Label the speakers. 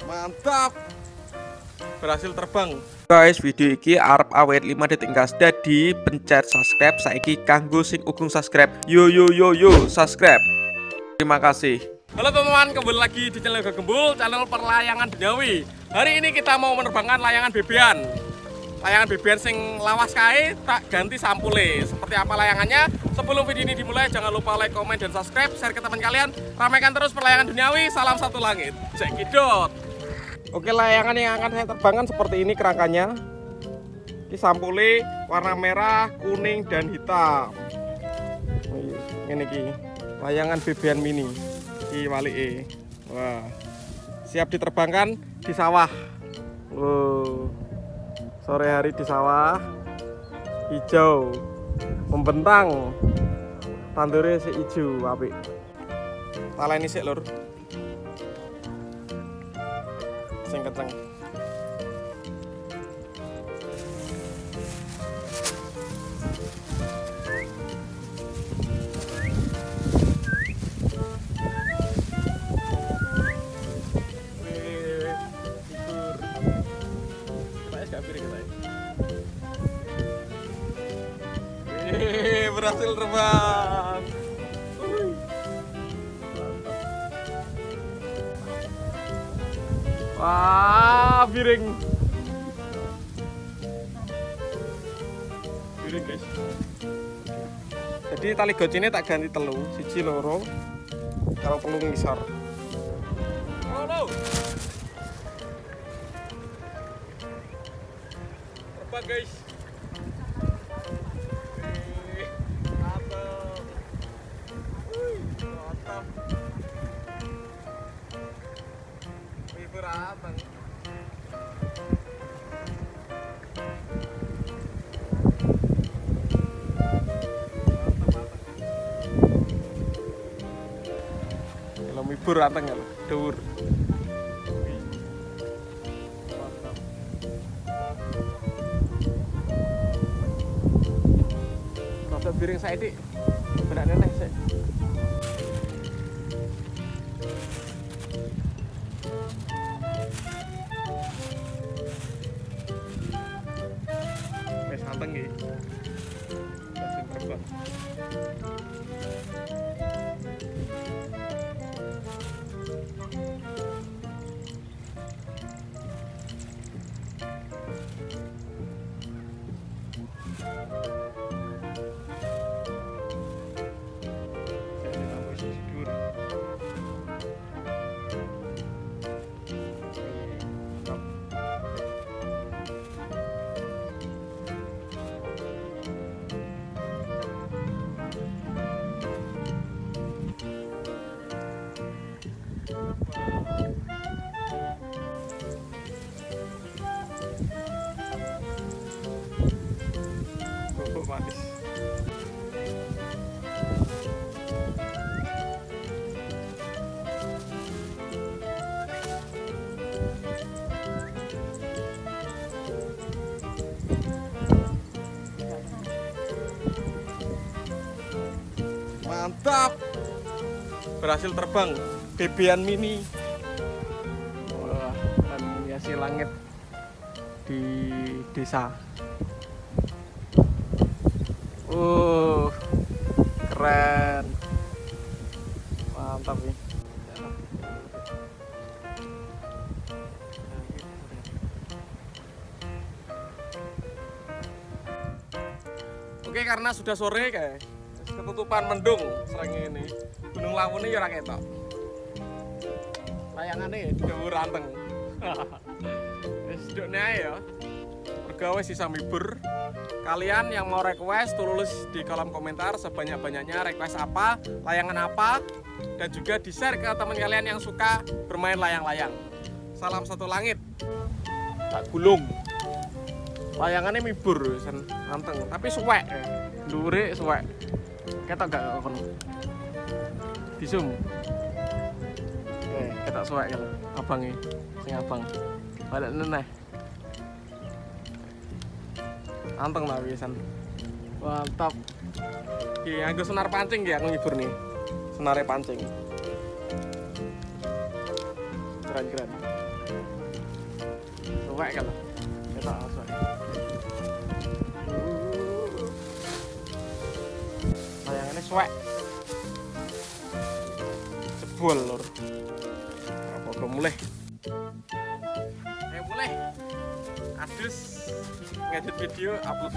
Speaker 1: Mantap, berhasil terbang. Guys, video iki arep awet 5 detik gas. Dadi pencet subscribe saiki kanggo sing ugung subscribe. Yo subscribe. Terima kasih. Halo teman-teman, kembali lagi di channel Gembul, channel perlayangan duniawi. Hari ini kita mau menerbangkan layangan bebean. Layangan bebean sing lawas kae tak ganti sampule. Seperti apa layangannya? Sebelum video ini dimulai, jangan lupa like, komen, dan subscribe, share ke teman kalian. Ramaikan terus perlayangan duniawi. Salam satu langit. Cekidot. Oke, layangan yang akan saya terbangkan seperti ini kerangkanya. Ini sampule warna merah, kuning, dan hitam. Ini ki layangan bebean mini. Ki walike. Wah. Siap diterbangkan di sawah. Sore hari di sawah, hijau, membentang, tandurnya si hijau, apik. Taleni sik lur, sing kenceng. Berhasil terbang. Wah, piring guys. Jadi tali goceng ini tak ganti telu, siji loro, kalau perlu ngisor. Oh, terbang guys. Beratang. Kalau mibur anteng ya, dhuwur. Mantap. Rada piring saiki. Benak neneh sik. Anteng nggih. Hasil terbang. Manis. Mantap, berhasil terbang bebean mini. Wah, dan menghiasi langit di desa. Keren, mantap nih. Oke, karena sudah sore kayak ketutupan mendung serang ini, Gunung Lawune ya ora ketok. Layangannya dhuwur anteng. Wis ndukne ae ya. Mergawe sisa mibur. Kalian yang mau request tulis di kolom komentar sebanyak-banyaknya, request apa, layangan apa, dan juga di share ke teman kalian yang suka bermain layang-layang. Salam satu langit. Tak gulung. Layangannya mibur anteng, tapi suwek. Dhuwure suwek. Ketok gak kono? Di zoom. Oke, ketok suwek kalau abange, sing abang. Balik neneh. Anteng lah wisan. Mantap. Iki nganggo senar pancing ya, aku ngibur nih. Senare pancing. Keren-keren. suwek kalau. Ketok suwek. Sayangane suwek. Jebol lur. Apa mulai? Ayo mulai. Adus ngedit video upload.